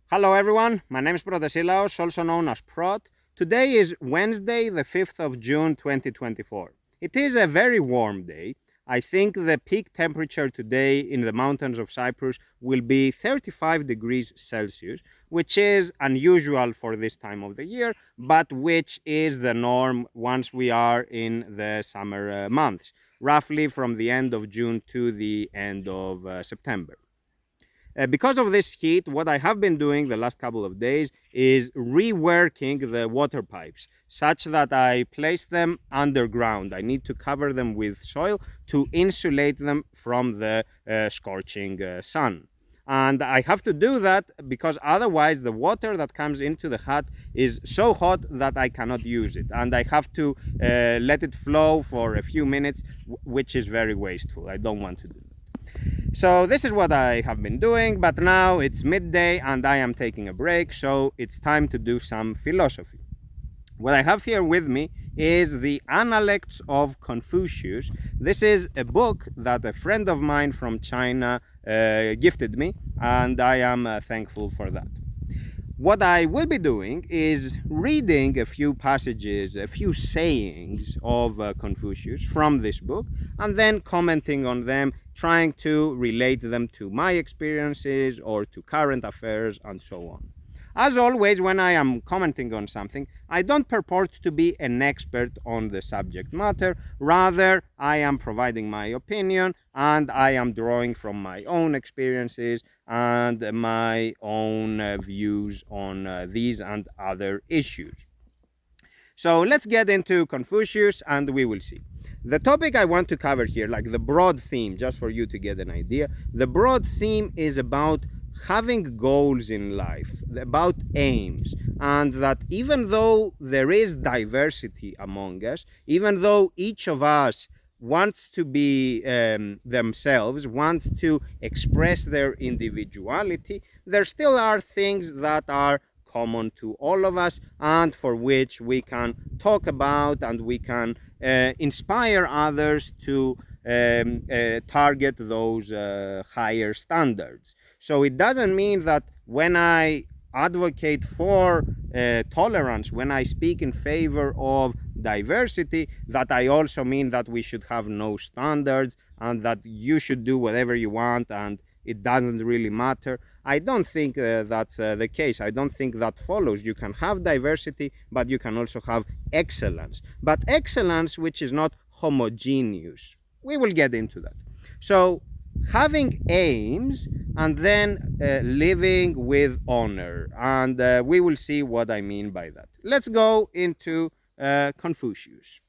Hello everyone, my name is Protesilaos, also known as Prot. Today is Wednesday, the 5th of June 2024. It is a very warm day. I think the peak temperature today in the mountains of Cyprus will be 35 degrees Celsius, which is unusual for this time of the year, but which is the norm once we are in the summer months, roughly from the end of June to the end of September. Because of this heat, what I have been doing the last couple of days is reworking the water pipes such that I place them underground. I need to cover them with soil to insulate them from the scorching sun. And I have to do that because otherwise the water that comes into the hut is so hot that I cannot use it. And I have to let it flow for a few minutes, which is very wasteful. I don't want to do that. So this is what I have been doing, but now it's midday and I am taking a break, so it's time to do some philosophy. What I have here with me is the Analects of Confucius. This is a book that a friend of mine from China gifted me, and I am thankful for that. What I will be doing is reading a few passages, a few sayings of Confucius from this book, and then commenting on them, trying to relate them to my experiences or to current affairs and so on. As always, when I am commenting on something, I don't purport to be an expert on the subject matter. Rather, I am providing my opinion and I am drawing from my own experiences and my own views on these and other issues. So let's get into Confucius and we will see. The topic I want to cover here, like the broad theme, just for you to get an idea, the broad theme is about having goals in life, about aims, and that even though there is diversity among us, even though each of us wants to be themselves, wants to express their individuality, there still are things that are common to all of us and for which we can talk about and we can inspire others to target those higher standards. So it doesn't mean that when I advocate for tolerance, when I speak in favor of diversity, that I also mean that we should have no standards and that you should do whatever you want and it doesn't really matter. I don't think that's the case. I don't think that follows. You can have diversity, but you can also have excellence. But excellence which is not homogeneous. We will get into that. So having aims and then living with honor. And we will see what I mean by that. Let's go into Confucius.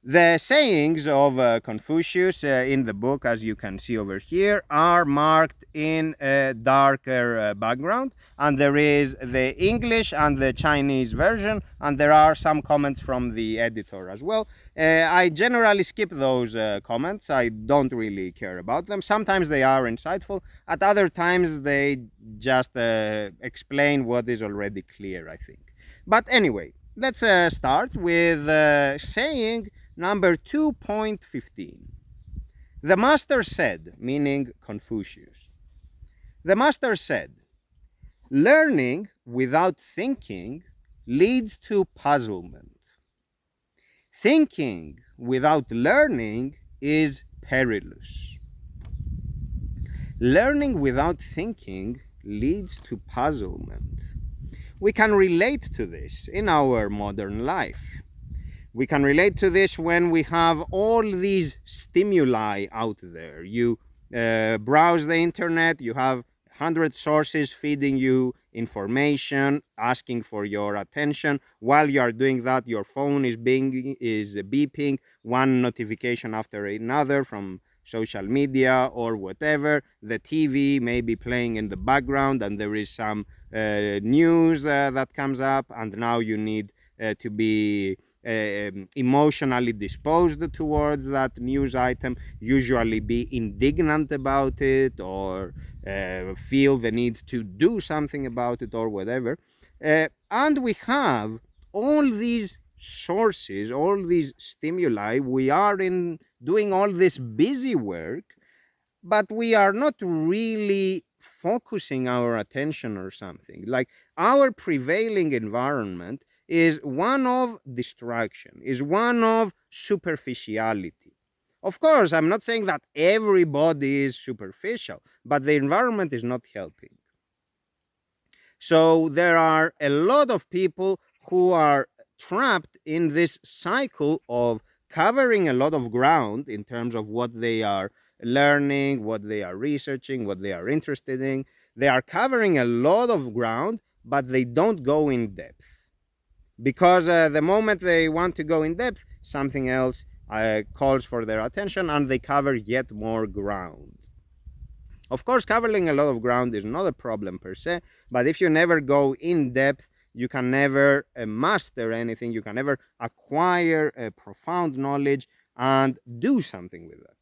The sayings of Confucius in the book, as you can see over here, are marked in a darker background, and there is the English and the Chinese version, and there are some comments from the editor as well. I generally skip those comments. I don't really care about them. Sometimes they are insightful. At other times, they just explain what is already clear, I think. But anyway, let's start with saying number 2.15. The master said, meaning Confucius, the master said, learning without thinking leads to puzzlement. Thinking without learning is perilous. Learning without thinking leads to puzzlement. We can relate to this in our modern life. We can relate to this when we have all these stimuli out there. You browse the internet, you have 100 sources feeding you information, asking for your attention. While you are doing that, your phone is beeping, one notification after another from social media or whatever. The TV may be playing in the background and there is some news that comes up, and now you need to be emotionally disposed towards that news item, usually be indignant about it or feel the need to do something about it or whatever. And we have all these sources, all these stimuli. We are doing all this busy work, but we are not really focusing our attention or something. Like our prevailing environment is one of distraction, is one of superficiality. Of course, I'm not saying that everybody is superficial, but the environment is not helping. So there are a lot of people who are trapped in this cycle of covering a lot of ground in terms of what they are learning, what they are researching, what they are interested in. They are covering a lot of ground, but they don't go in depth. Because the moment they want to go in depth, something else calls for their attention and they cover yet more ground. Of course, covering a lot of ground is not a problem per se, but if you never go in depth, you can never master anything, you can never acquire a profound knowledge and do something with that.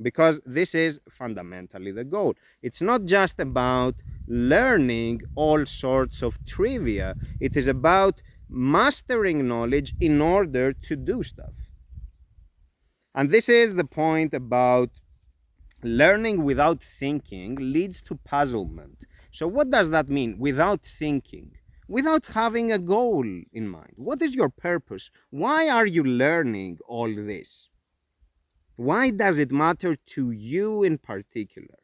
Because this is fundamentally the goal. It's not just about learning all sorts of trivia, it is about mastering knowledge in order to do stuff. And this is the point about learning without thinking leads to puzzlement. So, what does that mean? Without thinking, without having a goal in mind. What is your purpose? Why are you learning all this? Why does it matter to you in particular?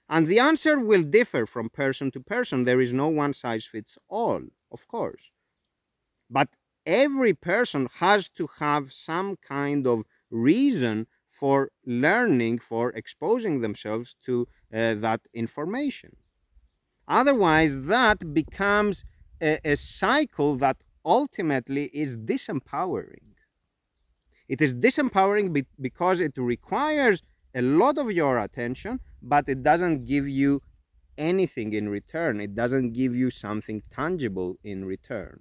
And the answer will differ from person to person. There is no one size fits all, of course. But every person has to have some kind of reason for learning, for exposing themselves to that information. Otherwise, that becomes a cycle that ultimately is disempowering. It is disempowering because it requires a lot of your attention, but it doesn't give you anything in return. It doesn't give you something tangible in return.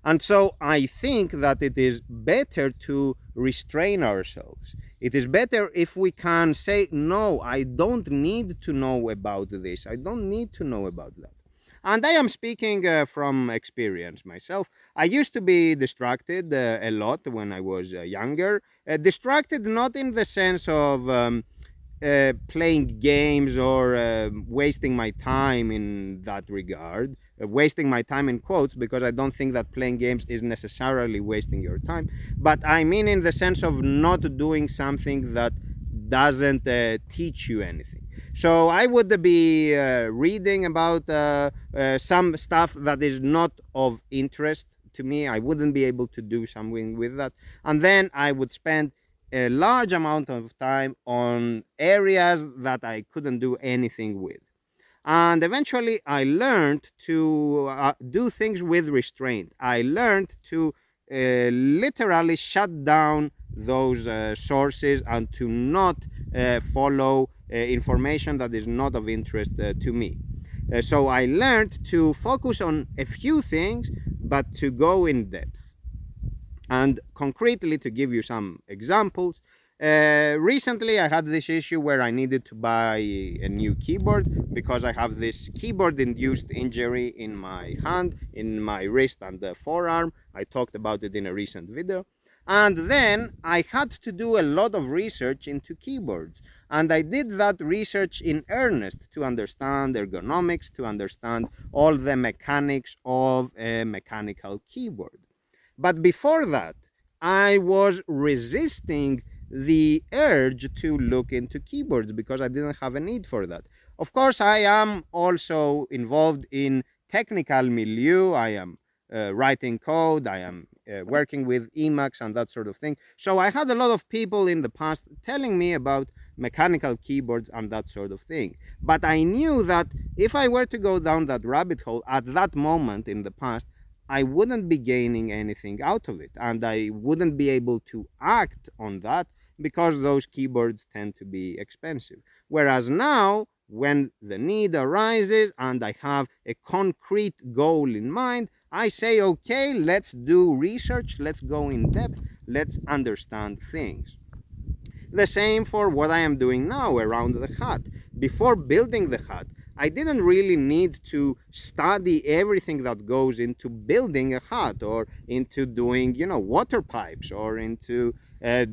And so I think that it is better to restrain ourselves. It is better if we can say, no, I don't need to know about this. I don't need to know about that. And I am speaking from experience myself. I used to be distracted a lot when I was younger. Distracted not in the sense of playing games or wasting my time in that regard. Wasting my time in quotes, because I don't think that playing games is necessarily wasting your time. But I mean in the sense of not doing something that doesn't teach you anything. So I would be reading about some stuff that is not of interest to me. I wouldn't be able to do something with that. And then I would spend a large amount of time on areas that I couldn't do anything with. And eventually I learned to do things with restraint. I learned to literally shut down those sources and to not follow information that is not of interest to me. So I learned to focus on a few things, but to go in depth. And concretely, to give you some examples, recently I had this issue where I needed to buy a new keyboard because I have this keyboard-induced injury in my hand, in my wrist and the forearm. I talked about it in a recent video. And then I had to do a lot of research into keyboards. And I did that research in earnest to understand ergonomics, to understand all the mechanics of a mechanical keyboard. But before that, I was resisting the urge to look into keyboards because I didn't have a need for that. Of course, I am also involved in technical milieu. I am writing code. I am working with Emacs and that sort of thing. So I had a lot of people in the past telling me about mechanical keyboards and that sort of thing. But I knew that if I were to go down that rabbit hole at that moment in the past, I wouldn't be gaining anything out of it, and I wouldn't be able to act on that because those keyboards tend to be expensive. Whereas now, when the need arises and I have a concrete goal in mind, I say, okay, let's do research, let's go in depth, let's understand things. The same for what I am doing now around the hat. Before building the hat, I didn't really need to study everything that goes into building a hat or into doing, water pipes or into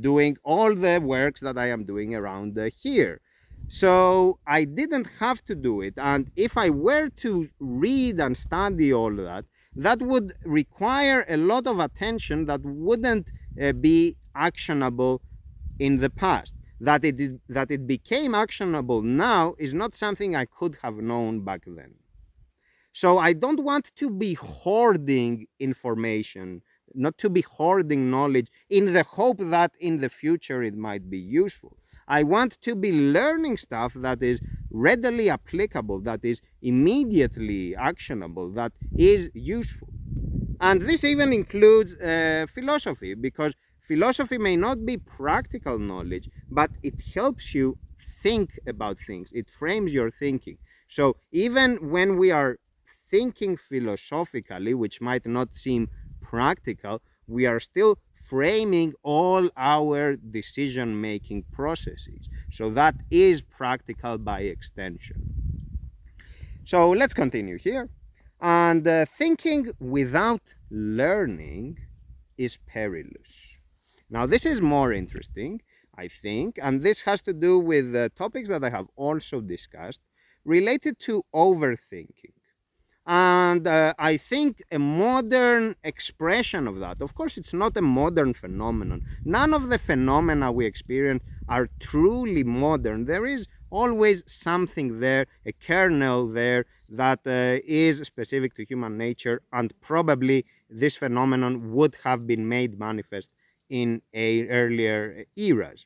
doing all the works that I am doing around here. So I didn't have to do it. And if I were to read and study all that, that would require a lot of attention that wouldn't be actionable in the past. That it became actionable now is not something I could have known back then. So I don't want to be hoarding information, not to be hoarding knowledge in the hope that in the future it might be useful. I want to be learning stuff that is readily applicable, that is immediately actionable, that is useful. And this even includes philosophy, because philosophy may not be practical knowledge, but it helps you think about things, it frames your thinking. So even when we are thinking philosophically, which might not seem practical, we are still framing all our decision making processes. So that is practical by extension. So let's continue here. And thinking without learning is perilous. Now, this is more interesting, I think, and this has to do with topics that I have also discussed related to overthinking. And I think a modern expression of that, of course, it's not a modern phenomenon. None of the phenomena we experience are truly modern. There is always something there, a kernel there that is specific to human nature, and probably this phenomenon would have been made manifest in earlier eras.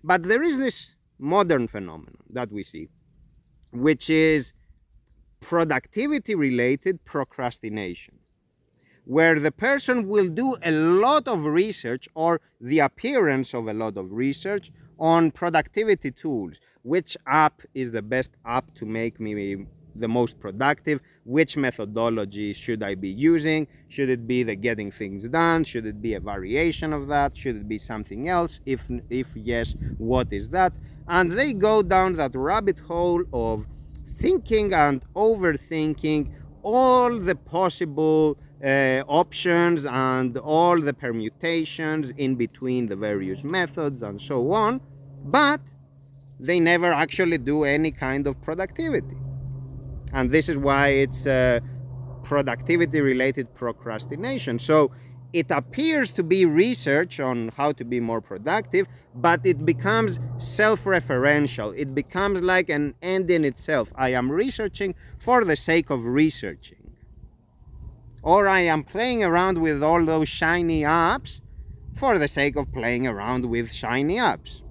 But there is this modern phenomenon that we see, which is productivity related procrastination, where the person will do a lot of research or the appearance of a lot of research on productivity tools. Which app is the best app to make me the most productive? Which methodology should I be using? Should it be the getting things done? Should it be a variation of that? Should it be something else? If yes, what is that? And they go down that rabbit hole of thinking and overthinking all the possible options and all the permutations in between the various methods and so on, but they never actually do any kind of productivity. And this is why it's productivity related procrastination. So it appears to be research on how to be more productive, but it becomes self-referential. It becomes like an end in itself. I am researching for the sake of researching. Or I am playing around with all those shiny apps for the sake of playing around with shiny apps.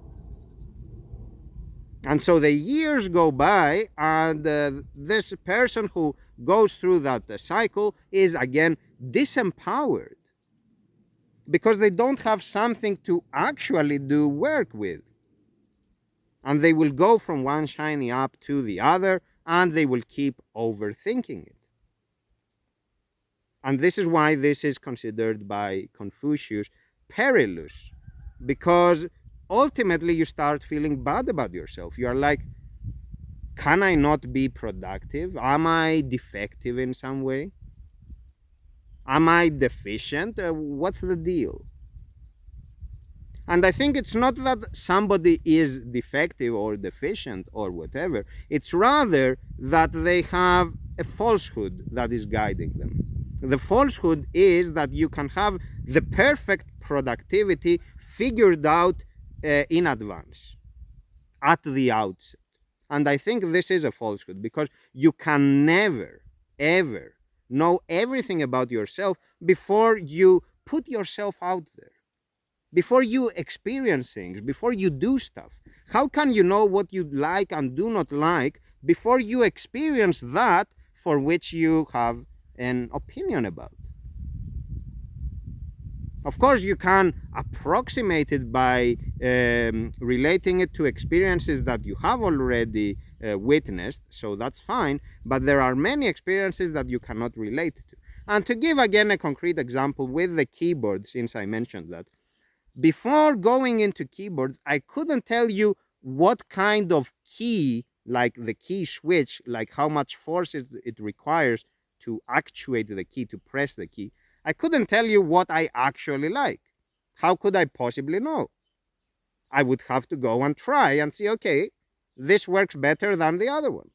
And so the years go by, and this person who goes through that cycle is again disempowered because they don't have something to actually do work with. And they will go from one shiny app to the other, and they will keep overthinking it. And this is why this is considered by Confucius perilous, because ultimately you start feeling bad about yourself. You are like, can I not be productive? Am I defective in some way? Am I deficient? What's the deal? And I think it's not that somebody is defective or deficient or whatever. It's rather that they have a falsehood that is guiding them. The falsehood is that you can have the perfect productivity figured out in advance, at the outset. And I think this is a falsehood, because you can never, ever know everything about yourself before you put yourself out there, before you experience things, before you do stuff. How can you know what you like and do not like before you experience that for which you have an opinion about? Of course, you can approximate it by relating it to experiences that you have already witnessed, so that's fine, but there are many experiences that you cannot relate to. And to give again a concrete example with the keyboard, since I mentioned that, before going into keyboards, I couldn't tell you what kind of key, like the key switch, like how much force it requires to actuate the key, to press the key. I couldn't tell you what I actually like. How could I possibly know? I would have to go and try and see, okay, this works better than the other one.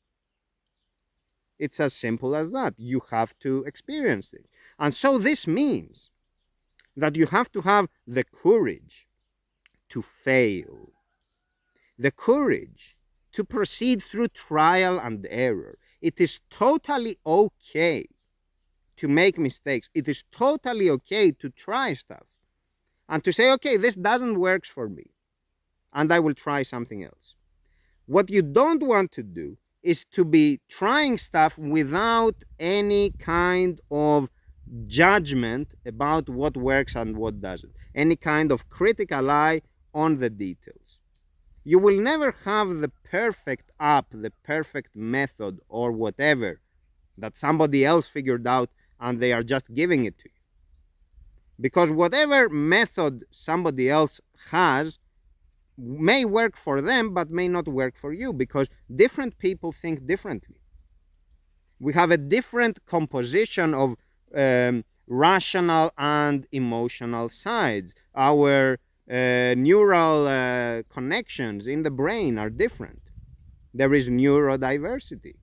It's as simple as that. You have to experience it. And so this means that you have to have the courage to fail, the courage to proceed through trial and error. It is totally okay to make mistakes. It is totally okay to try stuff and to say, okay, this doesn't work for me, and I will try something else. What you don't want to do is to be trying stuff without any kind of judgment about what works and what doesn't, any kind of critical eye on the details. You will never have the perfect app, the perfect method, or whatever that somebody else figured out and they are just giving it to you. Because whatever method somebody else has may work for them but may not work for you, because different people think differently. We have a different composition of rational and emotional sides. Our neural connections in the brain are different. There is neurodiversity.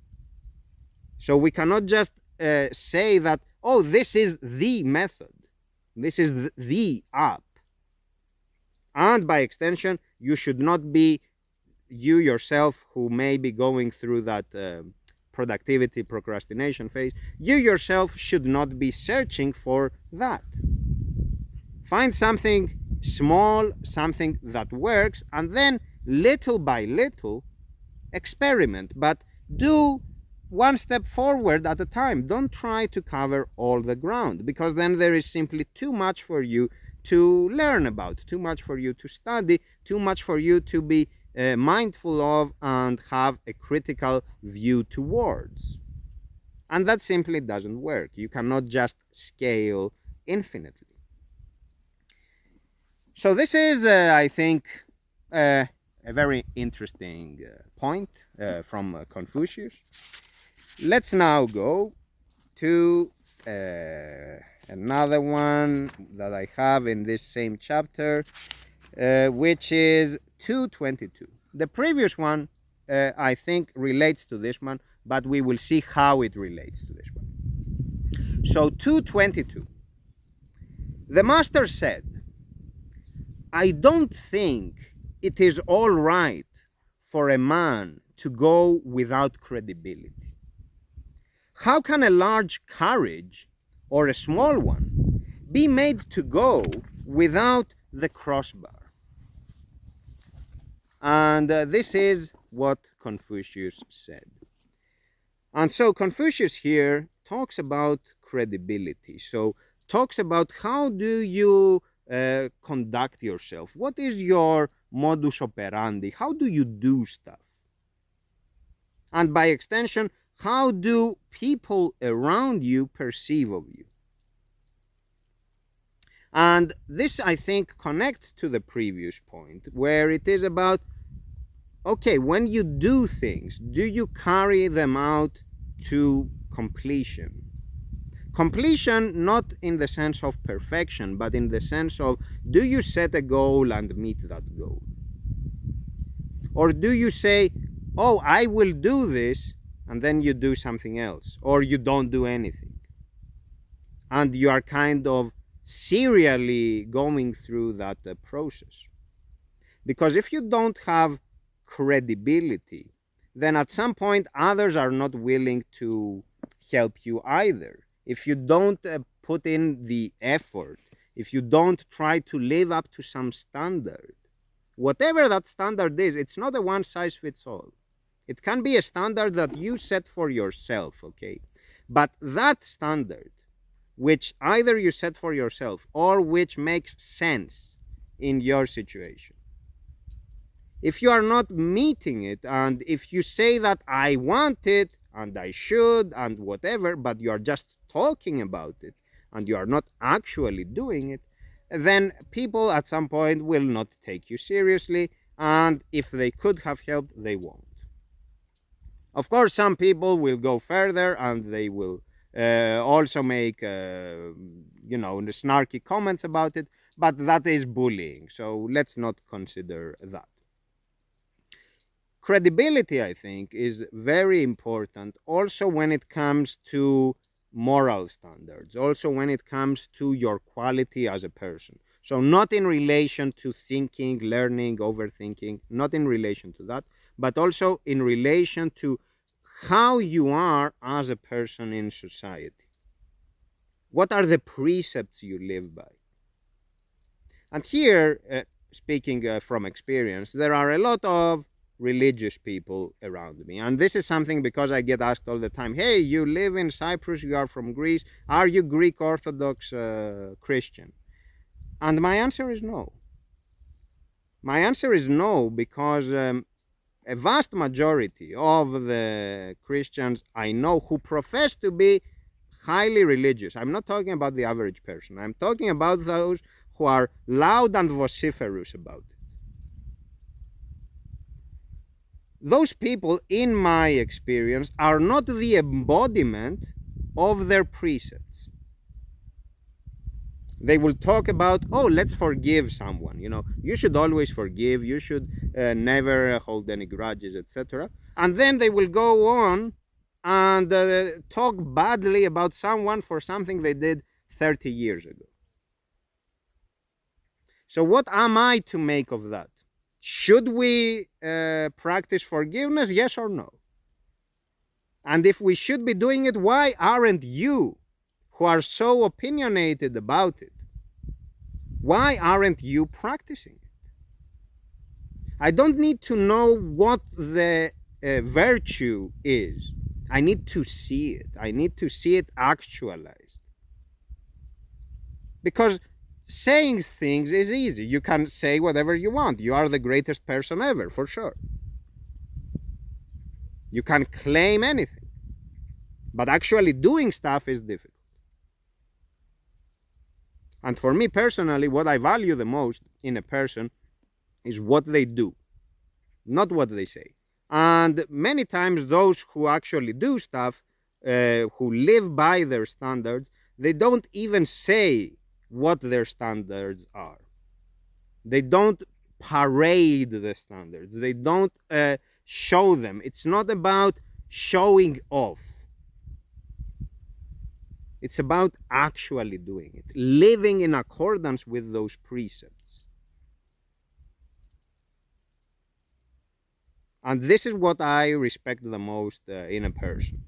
So we cannot just say that, oh, this is the method, this is the app. And by extension, you should not be, you yourself who may be going through that productivity procrastination phase, you yourself should not be searching for that. Find something small, something that works, and then little by little experiment, but do one step forward at a time. Don't try to cover all the ground, because then there is simply too much for you to learn about, too much for you to study, too much for you to be mindful of and have a critical view towards. And that simply doesn't work. You cannot just scale infinitely. So this is, I think, a very interesting point from Confucius. Let's now go to another one that I have in this same chapter, which is 222. The previous one, I think, relates to this one, but we will see how it relates to this one. So 222. The master said, I don't think it is all right for a man to go without credibility. How can a large carriage or a small one be made to go without the crossbar? And this is what Confucius said. And so Confucius here talks about credibility. So talks about how do you conduct yourself? What is your modus operandi? How do you do stuff? And by extension, how do people around you perceive of you? And this, I think, connects to the previous point, where it is about, okay, when you do things, do you carry them out to completion? Completion not in the sense of perfection, but in the sense of, do you set a goal and meet that goal? Or do you say, oh, I will do this, and then you do something else, or you don't do anything? And you are kind of serially going through that process. Because if you don't have credibility, then at some point others are not willing to help you either. If you don't put in the effort, if you don't try to live up to some standard, whatever that standard is, it's not a one size fits all. It can be a standard that you set for yourself, okay? But that standard, which either you set for yourself or which makes sense in your situation, if you are not meeting it, and if you say that I want it and I should and whatever, but you are just talking about it and you are not actually doing it, then people at some point will not take you seriously, and if they could have helped, they won't. Of course, some people will go further and they will also make the snarky comments about it, but that is bullying, so let's not consider that. Credibility, I think, is very important also when it comes to moral standards, also when it comes to your quality as a person. So, not in relation to thinking, learning, overthinking, not in relation to that, but also in relation to how you are as a person in society. What are the precepts you live by? And here, speaking from experience, there are a lot of religious people around me. And this is something because I get asked all the time, hey, you live in Cyprus, you are from Greece, are you Greek Orthodox Christian? And my answer is no. My answer is no because a vast majority of the Christians I know who profess to be highly religious, I'm not talking about the average person, I'm talking about those who are loud and vociferous about it. Those people, in my experience, are not the embodiment of their precepts. They will talk about, oh, let's forgive someone. You should always forgive. You should never hold any grudges, etc. And then they will go on and talk badly about someone for something they did 30 years ago. So, what am I to make of that? Should we practice forgiveness? Yes or no? And if we should be doing it, why aren't you, who are so opinionated about it, why aren't you practicing it? I don't need to know what the virtue is. I need to see it. I need to see it actualized. Because saying things is easy. You can say whatever you want. You are the greatest person ever, for sure. You can claim anything. But actually doing stuff is difficult. And for me personally, what I value the most in a person is what they do, not what they say. And many times those who actually do stuff, who live by their standards, they don't even say what their standards are. They don't parade the standards. They don't show them. It's not about showing off. It's about actually doing it, living in accordance with those precepts. And this is what I respect the most in a person.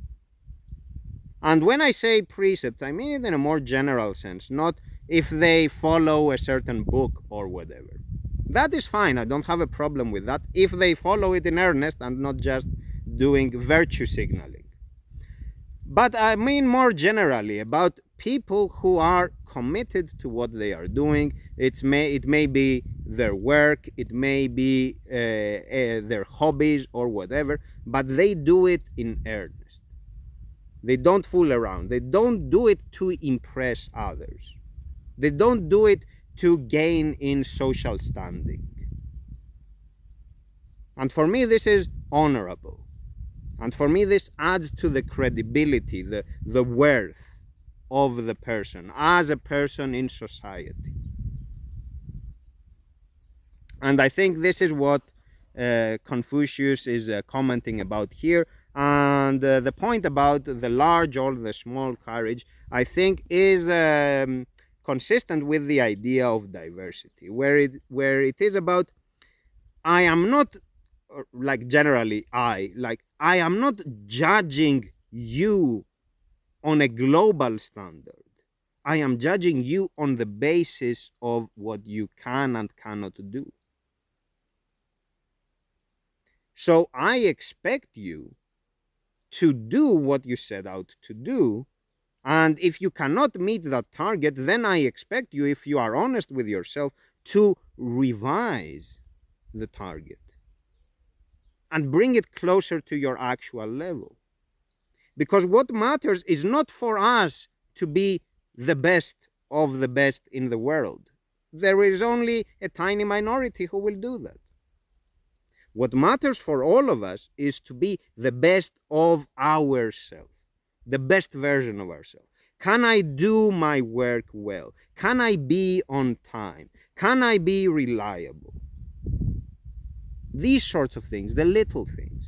And when I say precepts, I mean it in a more general sense, not if they follow a certain book or whatever. That is fine. I don't have a problem with that if they follow it in earnest and not just doing virtue signaling. But I mean more generally about people who are committed to what they are doing. It may be their work, it may be their hobbies or whatever, but they do it in earnest. They don't fool around. They don't do it to impress others. They don't do it to gain in social standing. And for me, this is honorable. And for me, this adds to the credibility, the worth of the person as a person in society. And I think this is what Confucius is commenting about here. And the point about the large or the small courage, I think, is consistent with the idea of diversity, where it is about, I am not, like generally I am not judging you on a global standard. I am judging you on the basis of what you can and cannot do. So I expect you to do what you set out to do. And if you cannot meet that target, then I expect you, if you are honest with yourself, to revise the target and bring it closer to your actual level. Because what matters is not for us to be the best of the best in the world. There is only a tiny minority who will do that. What matters for all of us is to be the best of ourselves, the best version of ourselves. Can I do my work well? Can I be on time? Can I be reliable? These sorts of things, the little things.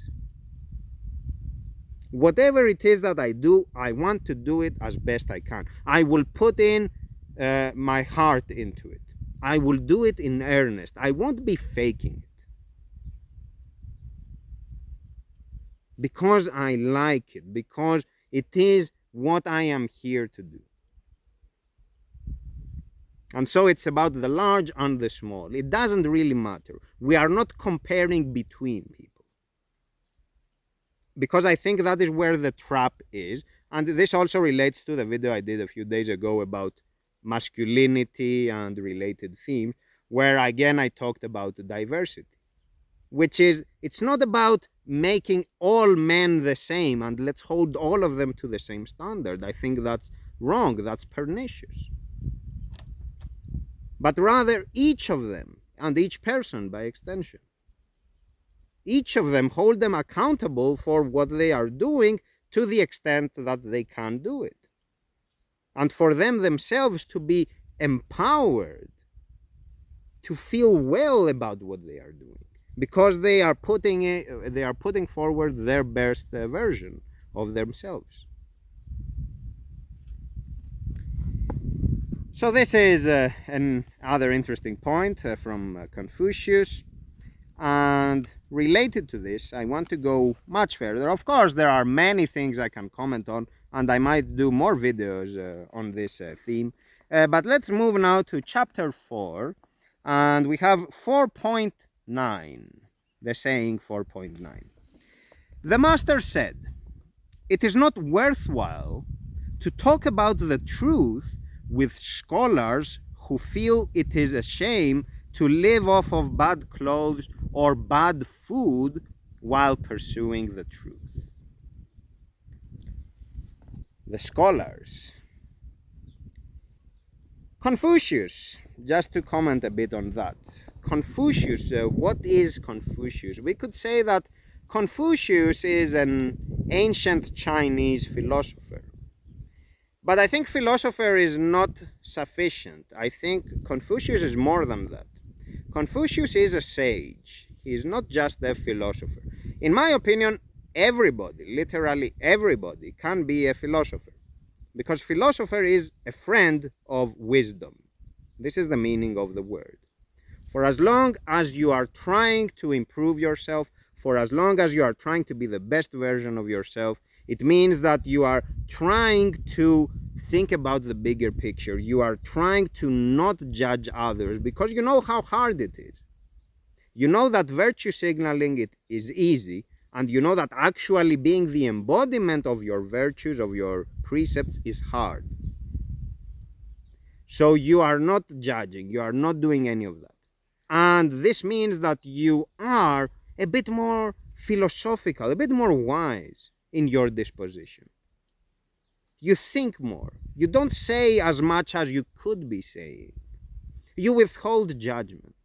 Whatever it is that I do, I want to do it as best I can. I will put in my heart into it. I will do it in earnest. I won't be faking it. Because I like it, because it is what I am here to do. And so it's about the large and the small. It doesn't really matter. We are not comparing between people. Because I think that is where the trap is. And this also relates to the video I did a few days ago about masculinity and related themes, where again I talked about diversity. Which is, it's not about making all men the same and let's hold all of them to the same standard. I think that's wrong, that's pernicious. But rather, each of them, and each person by extension, each of them, hold them accountable for what they are doing to the extent that they can do it. And for them themselves to be empowered to feel well about what they are doing. Because they are putting forward their best version of themselves. So this is another interesting point from Confucius. And related to this, I want to go much further. Of course, there are many things I can comment on, and I might do more videos on this theme. But let's move now to chapter 4. And we have 4.9, the saying 4.9. The master said, "It is not worthwhile to talk about the truth with scholars who feel it is a shame to live off of bad clothes or bad food while pursuing the truth." The scholars. Confucius, just to comment a bit on that. Confucius, what is Confucius? We could say that Confucius is an ancient Chinese philosopher. But I think philosopher is not sufficient. I think Confucius is more than that. Confucius is a sage. He is not just a philosopher. In my opinion, everybody, literally everybody, can be a philosopher. Because philosopher is a friend of wisdom. This is the meaning of the word. For as long as you are trying to improve yourself, for as long as you are trying to be the best version of yourself, it means that you are trying to think about the bigger picture. You are trying to not judge others because you know how hard it is. You know that virtue signaling it is easy, and you know that actually being the embodiment of your virtues, of your precepts, is hard. So you are not judging, you are not doing any of that. And this means that you are a bit more philosophical, a bit more wise in your disposition. You think more. You don't say as much as you could be saying. You withhold judgment.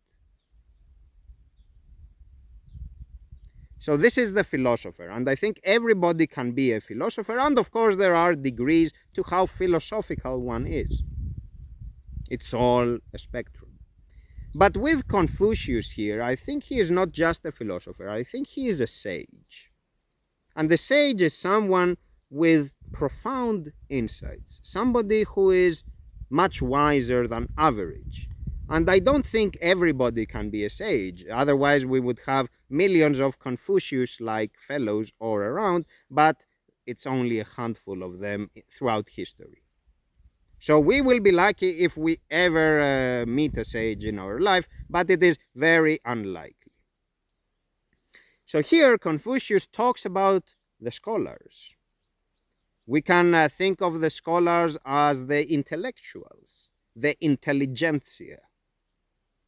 So this is the philosopher, and I think everybody can be a philosopher, and of course there are degrees to how philosophical one is. It's all a spectrum. But with Confucius here, I think he is not just a philosopher, I think he is a sage. And the sage is someone with profound insights, somebody who is much wiser than average. And I don't think everybody can be a sage, otherwise we would have millions of Confucius-like fellows all around, but it's only a handful of them throughout history. So we will be lucky if we ever meet a sage in our life, but it is very unlikely. So here Confucius talks about the scholars. We can think of the scholars as the intellectuals, the intelligentsia,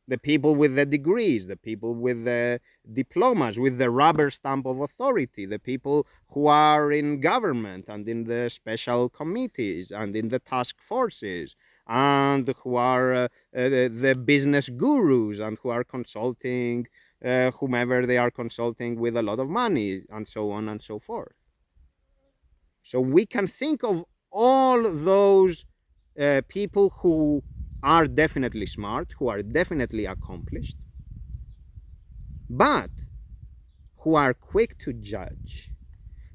the people with the degrees, the people with the diplomas, with the rubber stamp of authority, the people who are in government and in the special committees and in the task forces, and who are the business gurus and who are consulting whomever they are consulting with a lot of money, and so on and so forth. So we can think of all those people who are definitely smart, who are definitely accomplished, but who are quick to judge,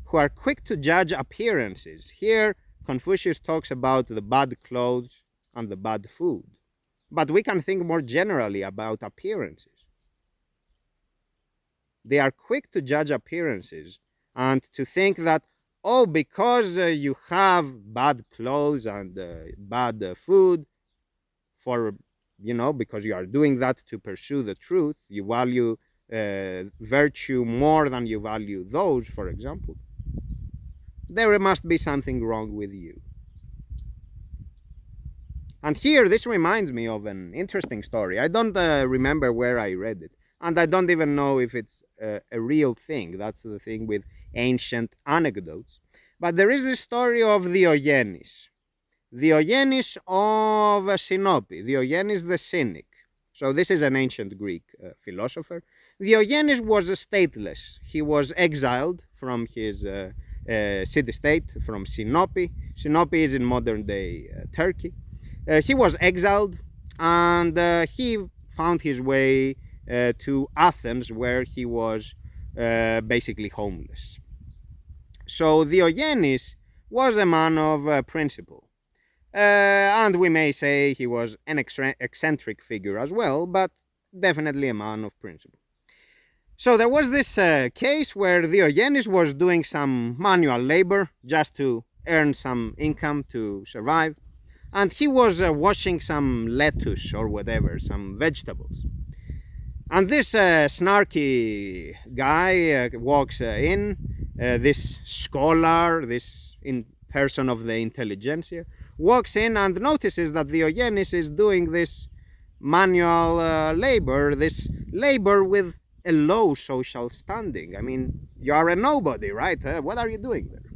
who are quick to judge appearances. Here, Confucius talks about the bad clothes and the bad food. But we can think more generally about appearances. They are quick to judge appearances and to think that, oh, because you have bad clothes and bad food, for, because you are doing that to pursue the truth, you value virtue more than you value those, for example, there must be something wrong with you. And here, this reminds me of an interesting story. I don't remember where I read it, and I don't even know if it's a real thing. That's the thing with ancient anecdotes. But there is a story of Diogenes of Sinope, Diogenes the cynic. So this is an ancient Greek philosopher. Diogenes was stateless. He was exiled from his city-state, from Sinope. Sinope is in modern-day Turkey. He was exiled, and he found his way to Athens, where he was basically homeless. So Diogenes was a man of principle. And we may say he was an eccentric figure as well, but definitely a man of principle. So there was this case where Diogenes was doing some manual labor just to earn some income to survive, and he was washing some lettuce or whatever, some vegetables. And this snarky guy walks in, this scholar, this person of the intelligentsia, walks in and notices that Diogenes is doing this manual labor, this labor with a low social standing. I mean, you are a nobody, right? What are you doing there?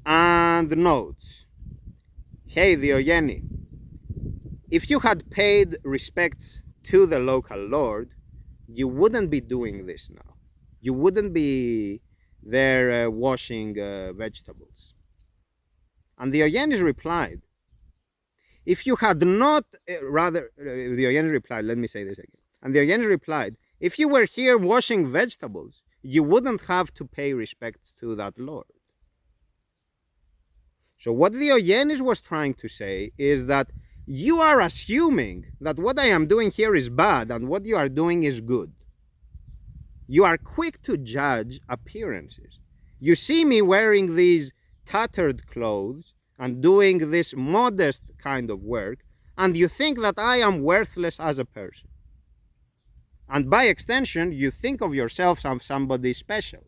And notes, hey Diogenes, if you had paid respects to the local lord, you wouldn't be doing this now. You wouldn't be there washing vegetables. And Diogenes replied, if you had not, Diogenes replied, let me say this again. And Diogenes replied, if you were here washing vegetables, you wouldn't have to pay respects to that lord. So what Diogenes was trying to say is that you are assuming that what I am doing here is bad and what you are doing is good. You are quick to judge appearances. You see me wearing these tattered clothes and doing this modest kind of work, and you think that I am worthless as a person. And by extension, you think of yourself as somebody special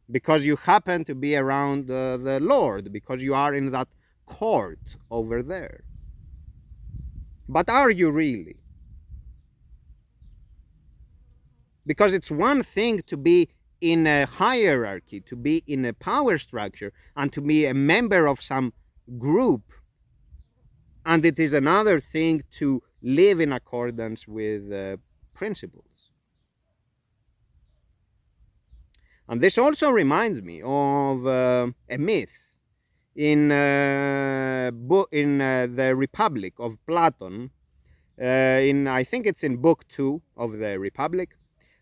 because you happen to be around the Lord, because you are in that court over there. But are you really? Because it's one thing to be in a hierarchy, to be in a power structure, and to be a member of some group. And it is another thing to live in accordance with principles. And this also reminds me of a myth in the Republic of Platon. I think it's in Book 2 of the Republic,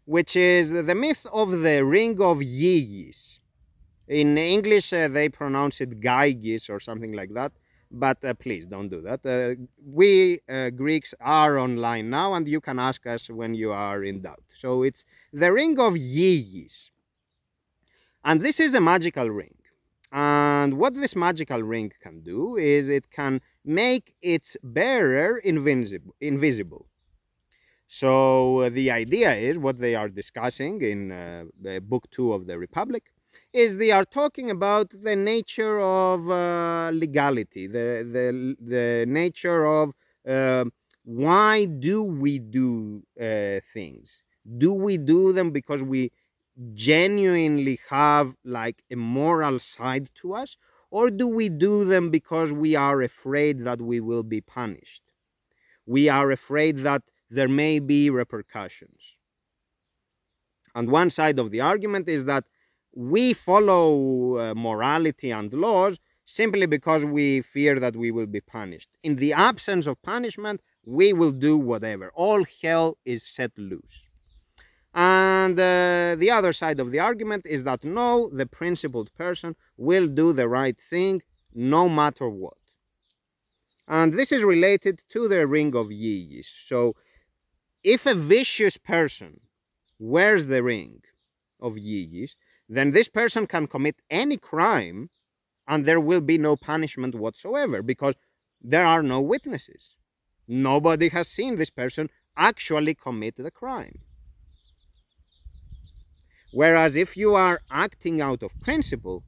which is the myth of the ring of Gyges. In English, they pronounce it Gyges or something like that, but please don't do that. We Greeks are online now, and you can ask us when you are in doubt. So it's the ring of Gyges. And this is a magical ring. And what this magical ring can do is it can make its bearer invisible. So the idea is, what they are discussing in Book 2 of the Republic, is they are talking about the nature of legality, the nature of why do we do things? Do we do them because we genuinely have like a moral side to us, or do we do them because we are afraid that we will be punished? We are afraid that there may be repercussions. And one side of the argument is that we follow morality and laws simply because we fear that we will be punished. In the absence of punishment, we will do whatever. All hell is set loose. And the other side of the argument is that no, the principled person will do the right thing no matter what. And this is related to the ring of Yi. So if a vicious person wears the ring of Yi, then this person can commit any crime and there will be no punishment whatsoever because there are no witnesses. Nobody has seen this person actually commit the crime. Whereas if you are acting out of principle,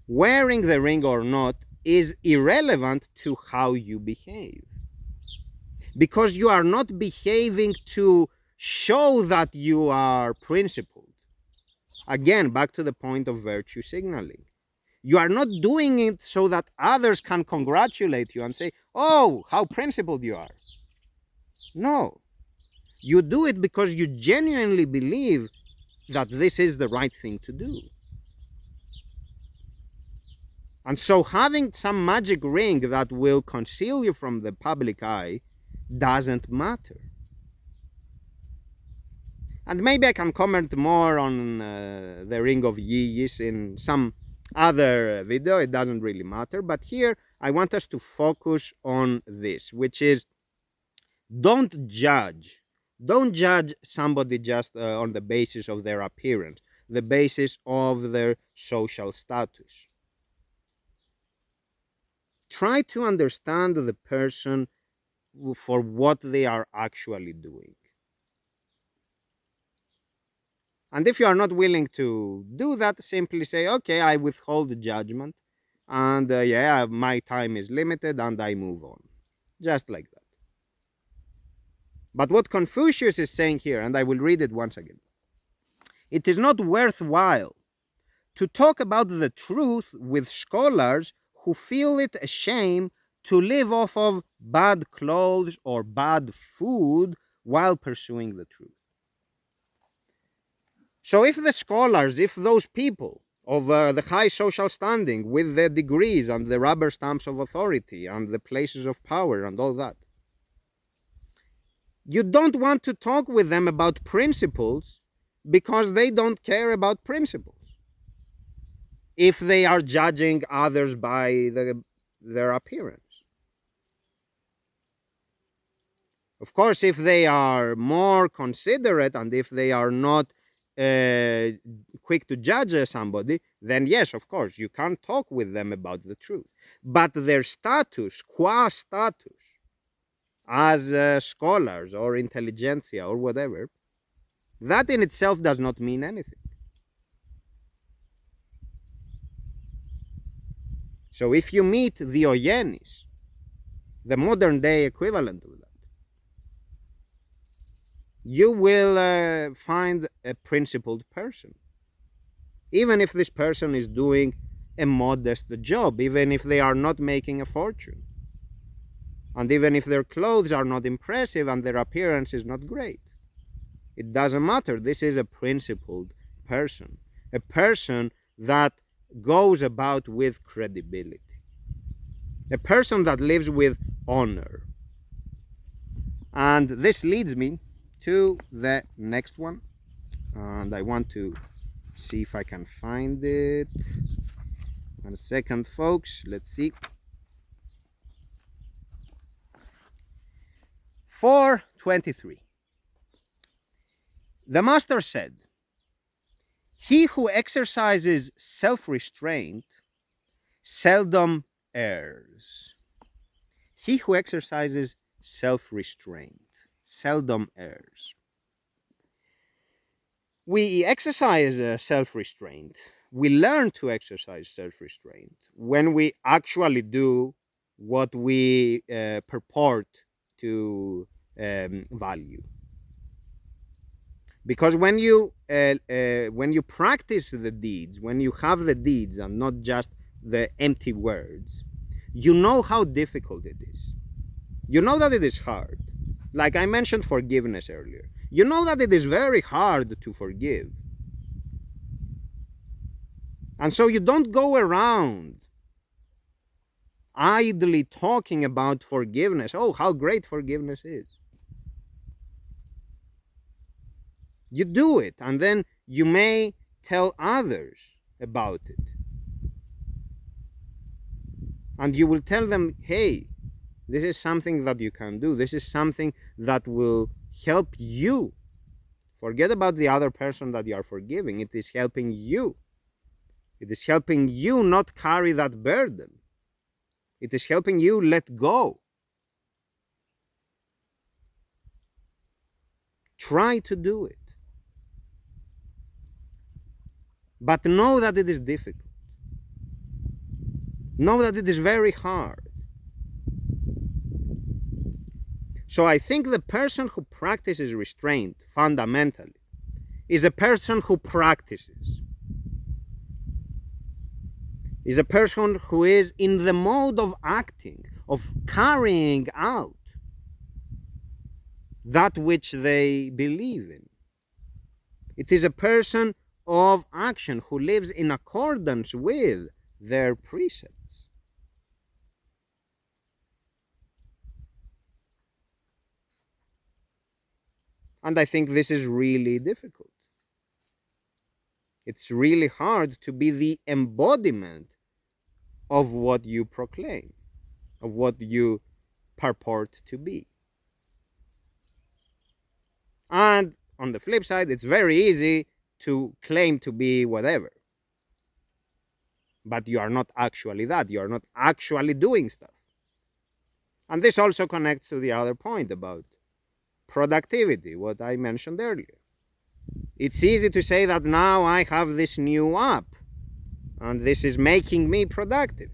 wearing the ring or not is irrelevant to how you behave. Because you are not behaving to show that you are principled. Again, back to the point of virtue signaling. You are not doing it so that others can congratulate you and say, oh, how principled you are. No. You do it because you genuinely believe that this is the right thing to do. And so having some magic ring that will conceal you from the public eye doesn't matter. And maybe I can comment more on the ring of Yi in some other video. It doesn't really matter. But here I want us to focus on this, which is don't judge. Don't judge somebody just on the basis of their appearance, the basis of their social status. Try to understand the person for what they are actually doing. And if you are not willing to do that, simply say, okay, I withhold the judgment, and yeah, my time is limited, and I move on. Just like that. But what Confucius is saying here, and I will read it once again, it is not worthwhile to talk about the truth with scholars who feel it a shame to live off of bad clothes or bad food while pursuing the truth. So if the scholars, if those people of the high social standing with the degrees and the rubber stamps of authority and the places of power and all that, you don't want to talk with them about principles because they don't care about principles. If they are judging others by their appearance. Of course, if they are more considerate and if they are not quick to judge somebody, then yes, of course, you can talk with them about the truth. But their status, qua status, as scholars or intelligentsia or whatever, that in itself does not mean anything. So if you meet the Oyenis, the modern day equivalent of that, you will find a principled person. Even if this person is doing a modest job, even if they are not making a fortune, and even if their clothes are not impressive and their appearance is not great. It doesn't matter. This is a principled person, a person that goes about with credibility, a person that lives with honor. And this leads me to the next one, and I want to see if I can find it. 1 second, folks. Let's see. 4:23. The master said, "He who exercises self-restraint seldom errs." He who exercises self-restraint seldom errs. We exercise self-restraint. We learn to exercise self-restraint when we actually do what we purport to value. Because when you practice the deeds, when you have the deeds and not just the empty words, you know how difficult it is. You know that it is hard. Like I mentioned forgiveness earlier. You know that it is very hard to forgive. And so you don't go around idly talking about forgiveness. Oh, how great forgiveness is. You do it, and then you may tell others about it. And you will tell them, hey, this is something that you can do. This is something that will help you. Forget about the other person that you are forgiving. It is helping you. It is helping you not carry that burden. It is helping you let go. Try to do it. But know that it is difficult. Know that it is very hard. So I think the person who practices restraint fundamentally is a person who practices, is a person who is in the mode of acting, of carrying out that which they believe in. It is a person of action who lives in accordance with their precepts. And I think this is really difficult. It's really hard to be the embodiment of what you proclaim, of what you purport to be. And on the flip side, it's very easy to claim to be whatever. But you are not actually that. You are not actually doing stuff. And this also connects to the other point about productivity, what I mentioned earlier. It's easy to say that now I have this new app and this is making me productive.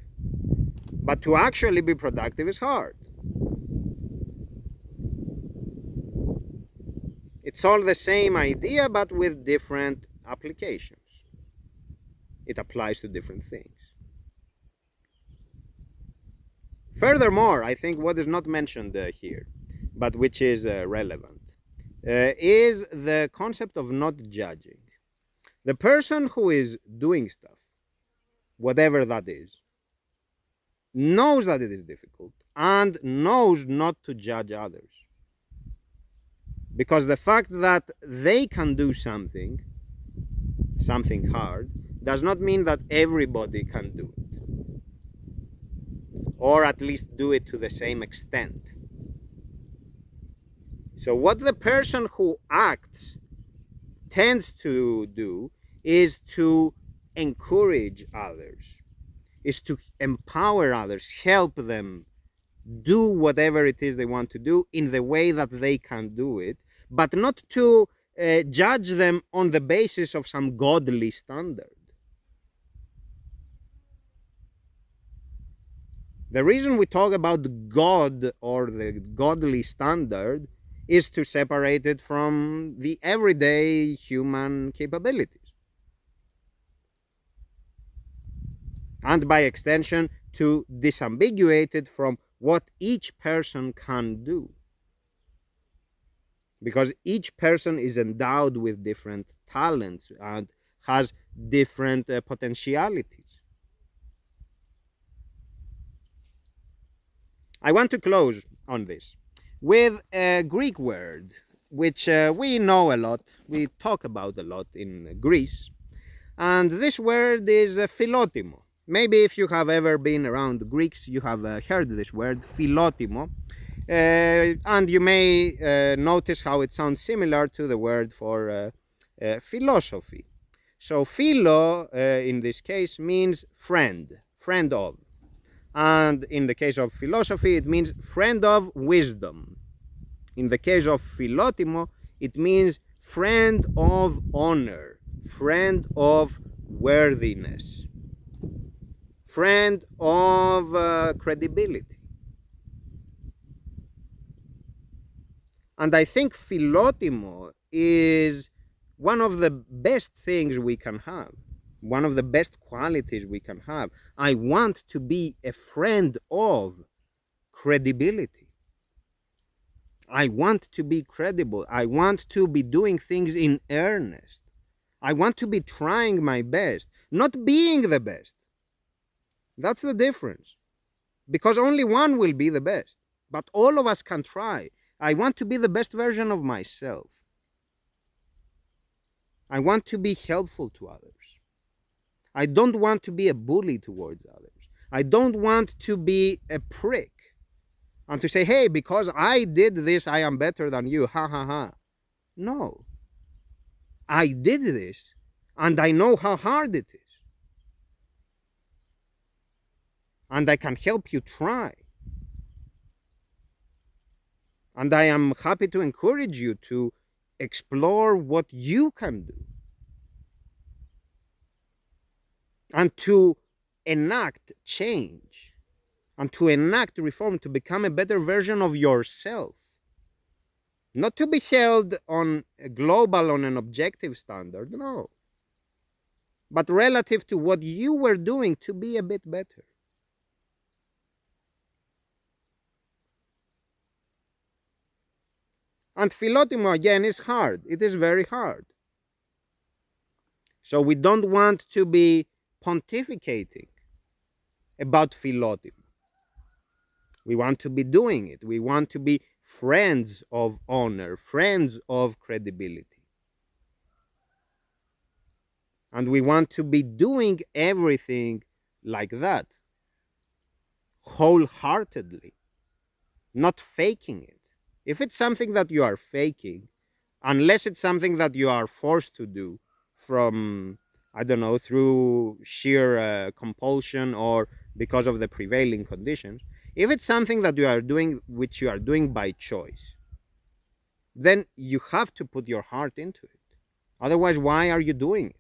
But to actually be productive is hard. It's all the same idea, but with different applications. It applies to different things. Furthermore, I think what is not mentioned here, but which is relevant, is the concept of not judging. The person who is doing stuff, whatever that is, knows that it is difficult and knows not to judge others. Because the fact that they can do something hard, does not mean that everybody can do it. Or at least do it to the same extent. So what the person who acts tends to do is to encourage others, is to empower others, help them do whatever it is they want to do in the way that they can do it, but not to judge them on the basis of some godly standard. The reason we talk about God or the godly standard is to separate it from the everyday human capabilities. And by extension, to disambiguate it from what each person can do. Because each person is endowed with different talents and has different potentialities. I want to close on this with a Greek word which we know a lot, we talk about a lot in Greece, and this word is philotimo. Maybe if you have ever been around Greeks, you have heard this word, philotimo, and you may notice how it sounds similar to the word for philosophy. So philo, in this case, means friend, friend of. And in the case of philosophy, it means friend of wisdom. In the case of philotimo, it means friend of honor, friend of worthiness, friend of credibility. And I think philotimo is one of the best things we can have, one of the best qualities we can have. I want to be a friend of credibility. I want to be credible. I want to be doing things in earnest. I want to be trying my best, not being the best. That's the difference. because only one will be the best. But all of us can try. I want to be the best version of myself. I want to be helpful to others. I don't want to be a bully towards others. I don't want to be a prick and to say, hey, because I did this, I am better than you. Ha ha ha. No. I did this and I know how hard it is. And I can help you try. And I am happy to encourage you to explore what you can do and to enact change and to enact reform to become a better version of yourself. Not to be held on a global, on an objective standard, no. But relative to what you were doing, to be a bit better. And philotimo, again, is hard. It is very hard. So we don't want to be pontificating about philotimo. We want to be doing it. We want to be friends of honor, friends of credibility. And we want to be doing everything like that, wholeheartedly, not faking it. If it's something that you are faking, unless it's something that you are forced to do from, I don't know, through sheer compulsion or because of the prevailing conditions, if it's something that you are doing, which you are doing by choice, then you have to put your heart into it. Otherwise, why are you doing it?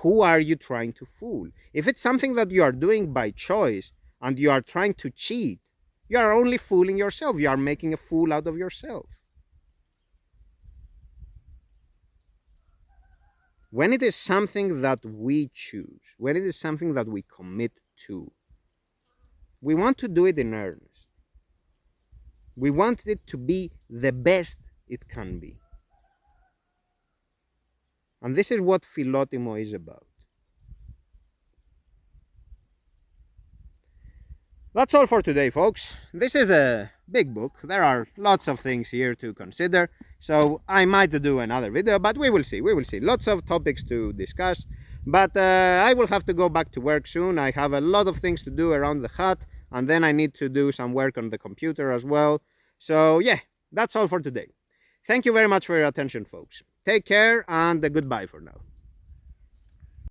Who are you trying to fool? If it's something that you are doing by choice and you are trying to cheat, you are only fooling yourself. You are making a fool out of yourself. When it is something that we choose, when it is something that we commit to, we want to do it in earnest. We want it to be the best it can be. And this is what philotimo is about. That's all for today, folks. This is a big book. There are lots of things here to consider. So I might do another video, but we will see. We will see. Lots of topics to discuss. But I will have to go back to work soon. I have a lot of things to do around the hut. And then I need to do some work on the computer as well. So yeah, that's all for today. Thank you very much for your attention, folks. Take care and goodbye for now.